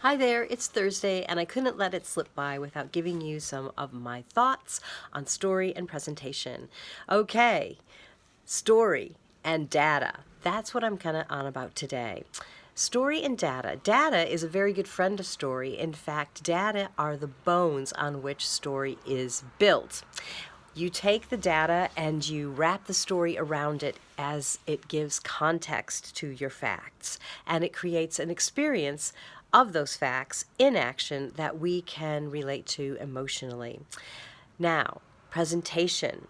Hi there, it's Thursday, and I couldn't let it slip by without giving you some of my thoughts on story and presentation. Okay, story and data. That's what I'm kind of on about today. Story and data. Data is a very good friend of story. In fact, data are the bones on which story is built. You take the data and you wrap the story around it as it gives context to your facts, and it creates an experience of those facts in action that we can relate to emotionally. Now, presentation.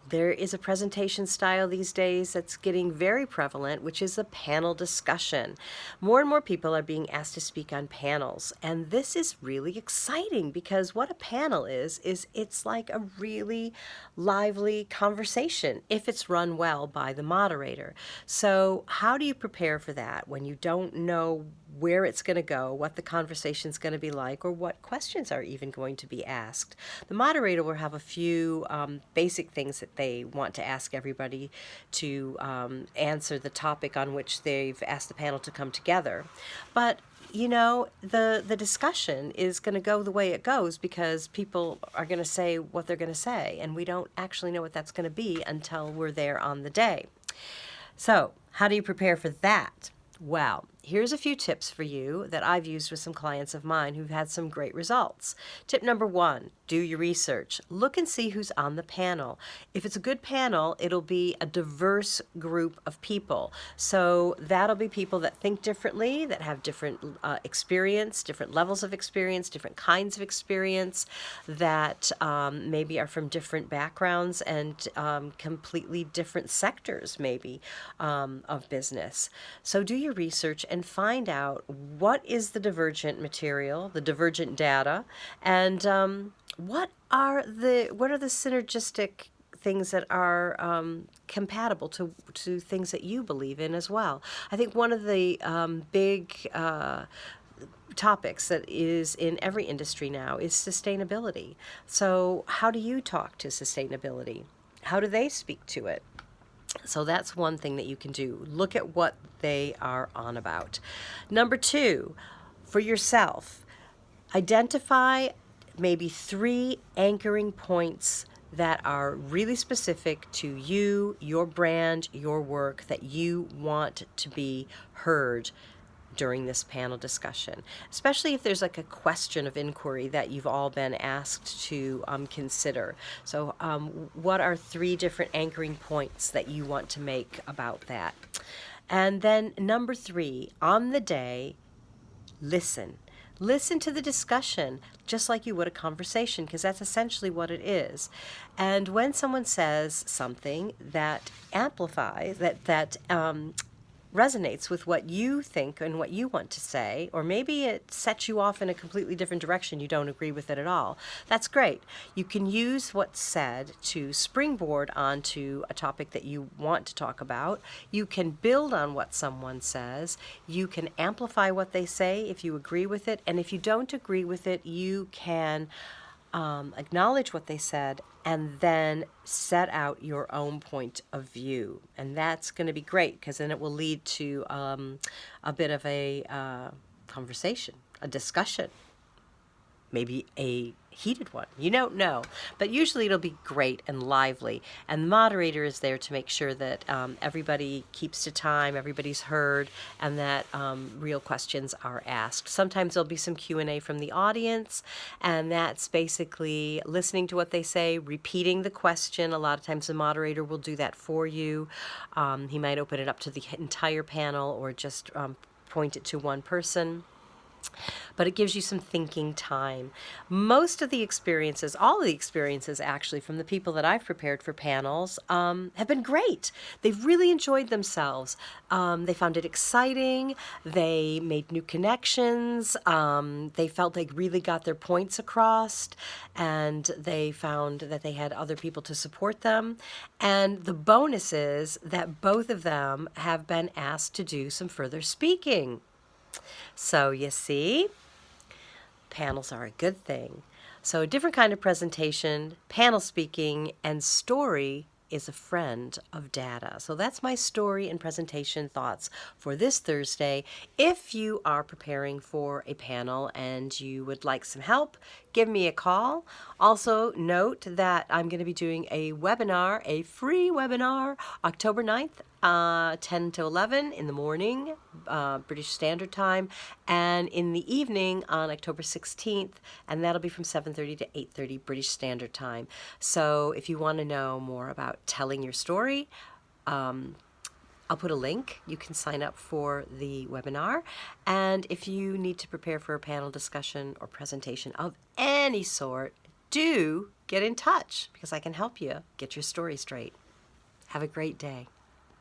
There is a presentation style these days that's getting very prevalent, which is a panel discussion. More and more people are being asked to speak on panels, and this is really exciting because what a panel is it's like a really lively conversation if it's run well by the moderator. So, how do you prepare for that when you don't know where it's going to go, what the conversation's going to be like, or what questions are even going to be asked? The moderator will have a few basic things that they want to ask everybody to answer the topic on which they've asked the panel to come together. But the discussion is going to go the way it goes because people are going to say what they're going to say, and we don't actually know what that's going to be until we're there on the day. So, how do you prepare for that? Well, here's a few tips for you that I've used with some clients of mine who've had some great results. Tip number 1, do your research. Look and see who's on the panel. If it's a good panel, it'll be a diverse group of people. So that'll be people that think differently, that have different experience, different levels of experience, different kinds of experience, that maybe are from different backgrounds and completely different sectors, maybe, of business. So do your research and find out what is the divergent material, the divergent data, and what are the synergistic things that are compatible to things that you believe in as well. I think one of the big topics that is in every industry now is sustainability. So how do you talk to sustainability? How do they speak to it? So that's one thing that you can do. Look at what they are on about. Number 2, for yourself, identify maybe 3 anchoring points that are really specific to you, your brand, your work, that you want to be heard during this panel discussion, especially if there's like a question of inquiry that you've all been asked to consider. So what are 3 different anchoring points that you want to make about that? And then number 3, on the day, listen. Listen to the discussion just like you would a conversation, because that's essentially what it is. And when someone says something that amplifies, that resonates with what you think and what you want to say, or maybe it sets you off in a completely different direction, you don't agree with it at all, that's great. You can use what's said to springboard onto a topic that you want to talk about. You can build on what someone says. You can amplify what they say if you agree with it, and if you don't agree with it, you can acknowledge what they said and then set out your own point of view. And that's going to be great because then it will lead to a bit of a conversation, a discussion, maybe a heated one. You don't know. But usually it'll be great and lively. And the moderator is there to make sure that everybody keeps to time, everybody's heard, and that real questions are asked. Sometimes there'll be some Q&A from the audience, and that's basically listening to what they say, repeating the question. A lot of times the moderator will do that for you. He might open it up to the entire panel or just point it to one person. But it gives you some thinking time. Most of the experiences, all of the experiences actually from the people that I've prepared for panels have been great. They've really enjoyed themselves. They found it exciting. They made new connections. They felt they really got their points across, and they found that they had other people to support them. And the bonus is that both of them have been asked to do some further speaking. So you see, panels are a good thing. So a different kind of presentation, panel speaking, and story is a friend of data. So that's my story and presentation thoughts for this Thursday. If you are preparing for a panel and you would like some help, give me a call. Also, note that I'm going to be doing a webinar, a free webinar, October 9th, 10 to 11 in the morning, British Standard Time, and in the evening on October 16th, and that'll be from 7:30 to 8:30 British Standard Time. So if you want to know more about telling your story, I'll put a link. You can sign up for the webinar. And if you need to prepare for a panel discussion or presentation of any sort, do get in touch because I can help you get your story straight. Have a great day.